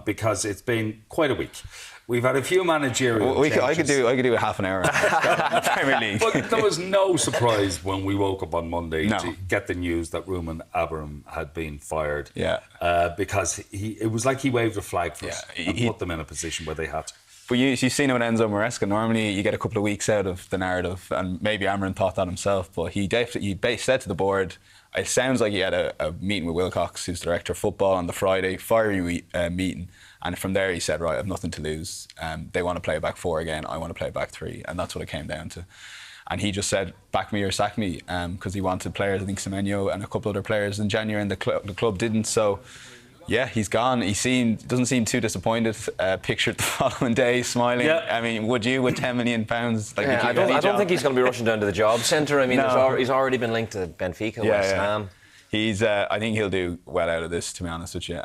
because it's been quite a week. We've had a few managerial changes. I could do a half an hour in the Premier League. But there was no surprise when we woke up on Monday No. to get the news that Ruben Amorim had been fired. Yeah. Because it was like he waved a flag for us and put them in a position where they had to. But you've seen it with Enzo Maresca. Normally, you get a couple of weeks out of the narrative, and maybe Amorim thought that himself. But he said to the board, it sounds like he had a meeting with Wilcox, who's director of football, on the Friday, fiery meeting. And from there, he said, right, I have nothing to lose. They want to play back 4 again. I want to play back 3. And that's what it came down to. And he just said, back me or sack me, because he wanted players, I think Semenyo and a couple other players in January, and the club didn't. So, yeah, he's gone. He doesn't seem too disappointed. Pictured the following day, smiling. Yeah. I mean, would you with £10 million? I don't think he's going to be rushing down to the job centre. I mean, he's already been linked to Benfica, West Ham. I think he'll do well out of this, to be honest with you.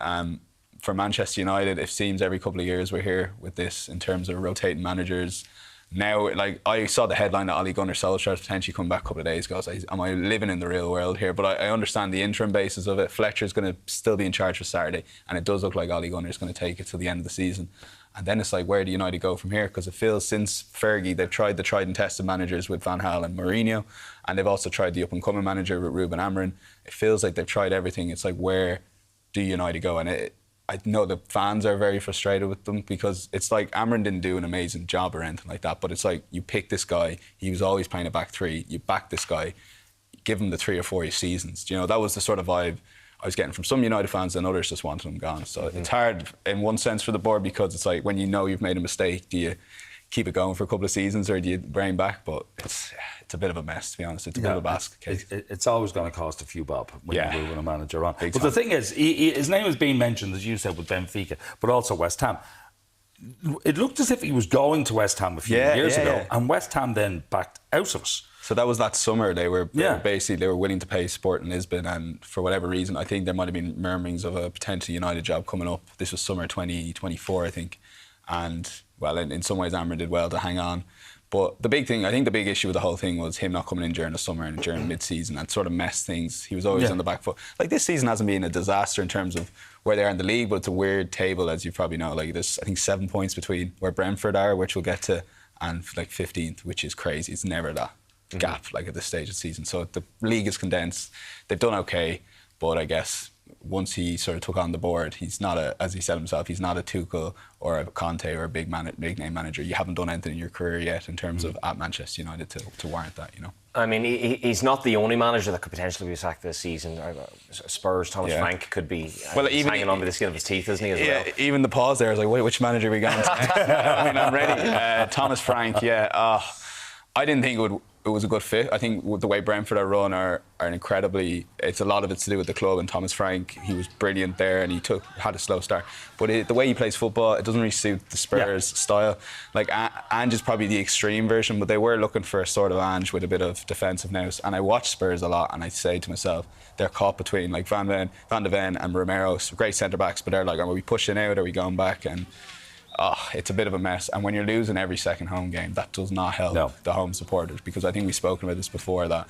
For Manchester United, it seems every couple of years we're here with this in terms of rotating managers. Now, like, I saw the headline that Ole Gunnar Solskjaer potentially come back a couple of days ago. So am I living in the real world here? But I understand the interim basis of it. Fletcher's going to still be in charge for Saturday, and it does look like Ole Gunnar's going to take it till the end of the season. And then it's like, where do United go from here? Because it feels since Fergie, they've tried the tried and tested managers with Van Gaal and Mourinho, and they've also tried the up-and-coming manager with Ruben Amorim. It feels like they've tried everything. It's like, where do United go? And I know the fans are very frustrated with them, because it's like Amorim didn't do an amazing job or anything like that, but it's like, you pick this guy, he was always playing a back 3, you back this guy, give him the 3 or 4 seasons. You know, that was the sort of vibe I was getting from some United fans, and others just wanted him gone. So it's hard in one sense for the board, because it's like, when you know you've made a mistake, do you keep it going for a couple of seasons, or do you rein back? But it's a bit of a mess, to be honest. It's a bit of a basket case. It's always going to cost a few bob when you're moving a manager on. Big but time. the thing is, his name has been mentioned, as you said, with Benfica, but also West Ham. It looked as if he was going to West Ham a few years ago, and West Ham then backed out of it. So that was that summer. They were willing to pay Sporting Lisbon, and for whatever reason, I think there might have been murmurings of a potential United job coming up. This was summer 2024, I think. And, well, in some ways, Amorim did well to hang on. But the big thing, I think the big issue with the whole thing was him not coming in during the summer and during mid-season, and sort of messed things. He was always on the back foot. Like, this season hasn't been a disaster in terms of where they are in the league, but it's a weird table, as you probably know. Like, there's, I think, 7 points between where Brentford are, which we'll get to, and like 15th, which is crazy. It's never that gap, like, at this stage of the season. So the league is condensed. They've done okay, but I guess once he sort of took on the board, he's not as he said himself, he's not a Tuchel or a Conte or a big name manager. You haven't done anything in your career yet in terms of at Manchester United to warrant that, you know. I mean, he's not the only manager that could potentially be sacked this season. Spurs, Thomas Frank could be even hanging on by the skin of his teeth, isn't he, as well? Even the pause there, I was like, wait, which manager are we going to? I mean, I'm ready. Thomas Frank, I didn't think it was a good fit. I think with the way Brentford are run are incredibly. It's a lot of it's to do with the club, and Thomas Frank, he was brilliant there, and he had a slow start. But the way he plays football, it doesn't really suit the Spurs style. Like, Ange is probably the extreme version, but they were looking for a sort of Ange with a bit of defensiveness. And I watch Spurs a lot, and I say to myself, they're caught between like Van de Ven and Romero, great centre backs, but they're like, are we pushing out? Are we going back? And it's a bit of a mess. And when you're losing every second home game, that does not help the home supporters, because I think we've spoken about this before, that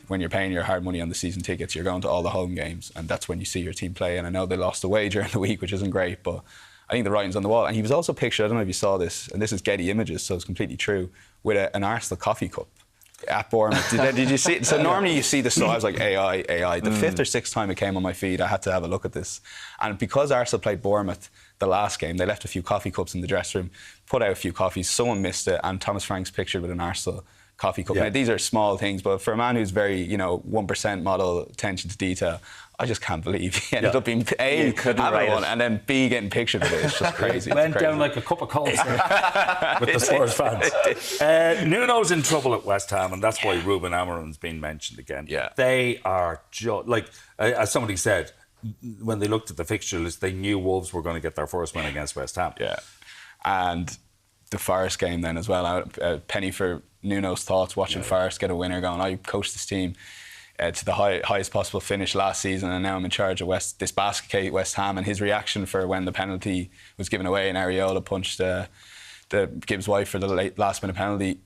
when you're paying your hard money on the season tickets, you're going to all the home games, and that's when you see your team play. And I know they lost away during the week, which isn't great, but I think the writing's on the wall. And he was also pictured, I don't know if you saw this, and this is Getty Images, so it's completely true, with an Arsenal coffee cup at Bournemouth. Did you see it? So normally you see the stuff, I was like, AI. The 5th or 6th time it came on my feed, I had to have a look at this. And because Arsenal played Bournemouth the last game, they left a few coffee cups in the dressing room, put out a few coffees, someone missed it, and Thomas Frank's pictured with an Arsenal coffee cup. Now, these are small things, but for a man who's very, 1% model, attention to detail, I just can't believe he ended up being A, having one, and then B, getting pictured with it. It's just crazy. Went down like a cup of cold with the Spurs fans. Nuno's in trouble at West Ham, and that's why Ruben Amorim's been mentioned again. Yeah. They are like, as somebody said, when they looked at the fixture list, they knew Wolves were going to get their first win against West Ham. Yeah. And the Forest game then as well. Penny for Nuno's thoughts, watching Forest get a winner, going, I coached this team to the highest possible finish last season, and now I'm in charge of this basket case West Ham. And his reaction for when the penalty was given away and Areola punched the Gibbs wife for the last minute penalty,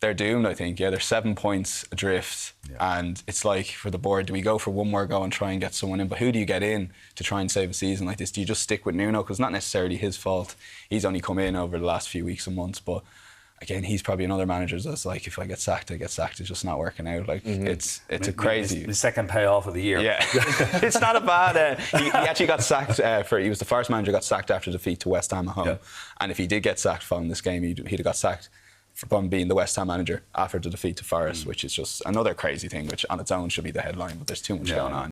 They're doomed, I think. Yeah, they're 7 points adrift. And it's like, for the board, do we go for one more go and try and get someone in? But who do you get in to try and save a season like this? Do you just stick with Nuno? Because it's not necessarily his fault. He's only come in over the last few weeks and months. But again, he's probably another manager that's like, if I get sacked, I get sacked. It's just not working out. Like, it's a crazy... The second payoff of the year. Yeah. It's not a bad... he actually got sacked he was the first manager who got sacked after defeat to West Ham at home. Yeah. And if he did get sacked from this game, he'd have got sacked from being the West Ham manager after the defeat to Forest, which is just another crazy thing, which on its own should be the headline, but there's too much going on.